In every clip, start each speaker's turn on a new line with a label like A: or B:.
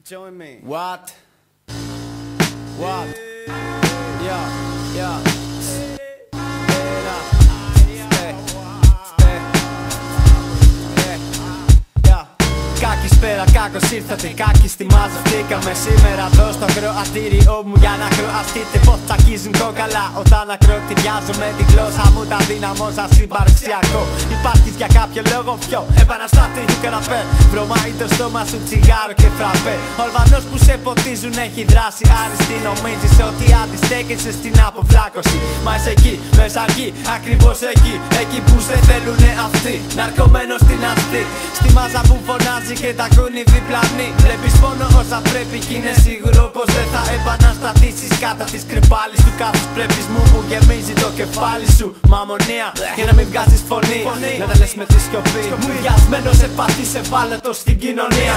A: Join me.
B: What? What? Yeah, yeah. Καλησπέρα, κάκος ήρθατε, κάκιστη μαζευτήκαμε σήμερα εδώ στο ακροατήριό μου για να ακροαστείτε πως τσακίζουν κόκαλα όταν ακροκτηριάζω με τη γλώσσα μου τα δυναμώσα συμπαρξιακό. Υπάρχεις για κάποιο λόγο πιο επαναστατικού καραπέ. Βρωμάει το στόμα σου τσιγάρο και φραπέ. Ο Αλβανός που σε ποτίζουν έχει δράση άριστη. Νομίζεις ότι αντιστέκεσαι στην αποβλάκωση. Μα είσαι εκεί, μέσα εκεί, ακριβώς εκεί. Εκεί που σε θέλουνε αυτοί. Ναρκωμένος στην αστή. Στη μάζα που φωνάζει και τα ακούνε οι διπλανοί. Βλέπεις μόνο όσα πρέπει κι είναι σίγουρο πως δεν θα επαναστατήσεις κατά της κρεπάλης του κάθε πρέπισμου που γεμίζει το κεφάλι σου. Μα αμμονία για να μην βγάζεις φωνή, να τα λες με τη σιωπή. Μουδιασμένος επαθής ευάλωτος στην κοινωνία.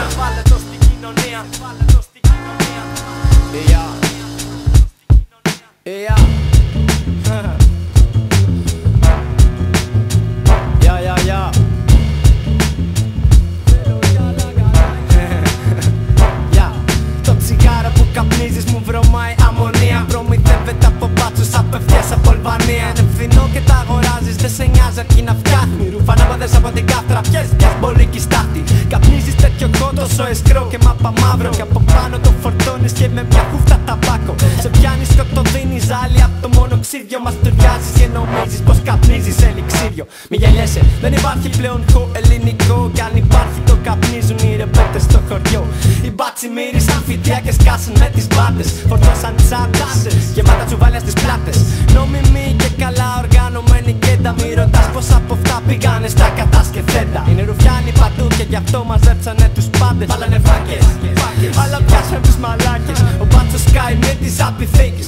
B: Καπνίζεις μου βρωμάει αμμονία. Προμηθεύεται από μπάτσους απευθείας από Αλβανία. Είναι φθηνό και τα αγοράζεις, δεν σε νοιάζει αρκεί να φτιάχνει. Ρουφανάβαδες από την κάφτρα, πιες διασπολική στάχτη. Καπνίζεις τέτοιο τόσο εσκρό και μάπα μαύρο. Και από πάνω το φορτώνεις και με μια χούφτα ταμπάκο. Σε πιάνεις και το δίνεις άλλη από το μονοξίδιο. Μας ταιριάζεις και νομίζεις πως καπνίζεις ελιξίδιο. Μη γελιέσαι, δεν υπάρχει πλέον ελληνικό. Κι αν υπάρχει το καπνίζουν οι ρεπέτες στο χωριό. Οι μπάτσι μύρισαν φυτιά και σκάσουν με τις μπάτες. Φορτώσαν τσάντες, γεμάτα τσουβάλια στις πλάτες. Νόμιμοι και καλά οργανωμένοι και τα μη ρωτάς πως από αυτά πήγανε στα κατασκευέντα. Είναι ρουφιάνοι παντού και γι' αυτό μαζέψανε τους πάντες. Βάλανε φάκες, αλλά πιάσαν τους μαλάκες. Ο μπάτσος σκάει με τις απειθήκες.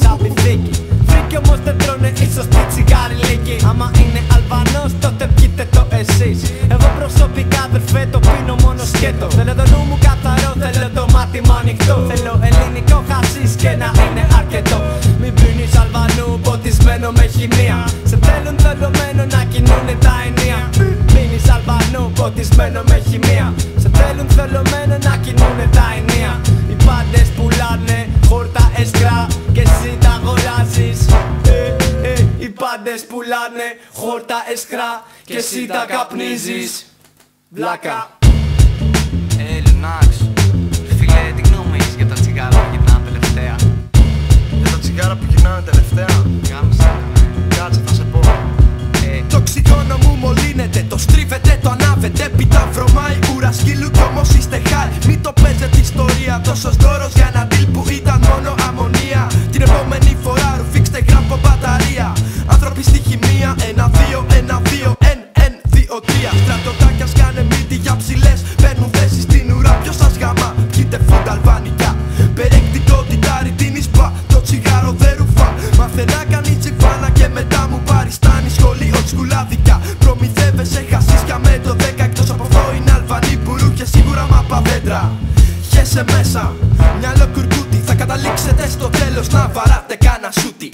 B: Φρίκι όμως δεν τρώνε ίσως τη τσιγάρι-λίκη. Άμα είναι Αλβανός τότε πιείτε το εσείς. Εγώ προσωπικά αδερφέ το πίνω μόνο σκέτο. Θέλω το νου μου καθαρό, θέλω το μάτι μου ανοιχτό. Θέλω ελληνικό χασίς και να είναι αρκετό. Μην πίνεις Αλβανού ποτισμένο με χημεία. Σε θέλουν θελωμένο να κινούνε τα ενία. Πίνεις Αλβανού ποτισμένο με χημεία. Σε θέλουν θελωμένο να κινούνε τα ενία. Οι πάντες πουλάνε χόρτα εσκρά και εσύ τα αγοράζεις. Οι πάντες πουλάνε χόρτα εσκρά και εσύ τα καπνίζεις. Βλάκα.
C: Λουνάξ, φίλε, τι γνώμη έχεις για τα τσιγάρα που γυρνάνε τελευταία?
D: Για τα τσιγάρα που γυρνάνε τελευταία?
C: Κάμισα,
D: κάτσε θα σε πω.
E: Το ξυγόνο μου μολύνεται, το στρίβεται, το ανάβεται. Πίτα βρωμάει, ούρα σκύλου κι όμως είστε χάι. Μην το παίζετε ιστορία, τόσος δώρος για ένα deal που ήταν μόνο αμμονία. Την επόμενη φορά ρουφήξτε γράμμο μπαταρία. Άνθρωποι στη χημεία, 1-2, 1-2, 1-2-3. Στρατοτάκια σκάνε μύτη για ψηλές, παίρνουν θέσεις στην ουρά. Ποιος σας γαμά, πιείτε φούντα αλβανικά. Περιεκτικότητα ρητίνης πα, το τσιγάρο δεν ρουφά. Μάθε να κάνει τσιφάνα και μετά μου παριστάνει σχολείο σκουλάδικα. Προμηθεύεσαι χασίσια με το 10, εκτός από αυτό είναι Αλβανοί που ρούχε σίγουρα μαπα δέντρα. Χέσε μέσα, μυαλό κουρκούτι, θα καταλήξετε στο τέλος να βαράτε κάνα σούτι.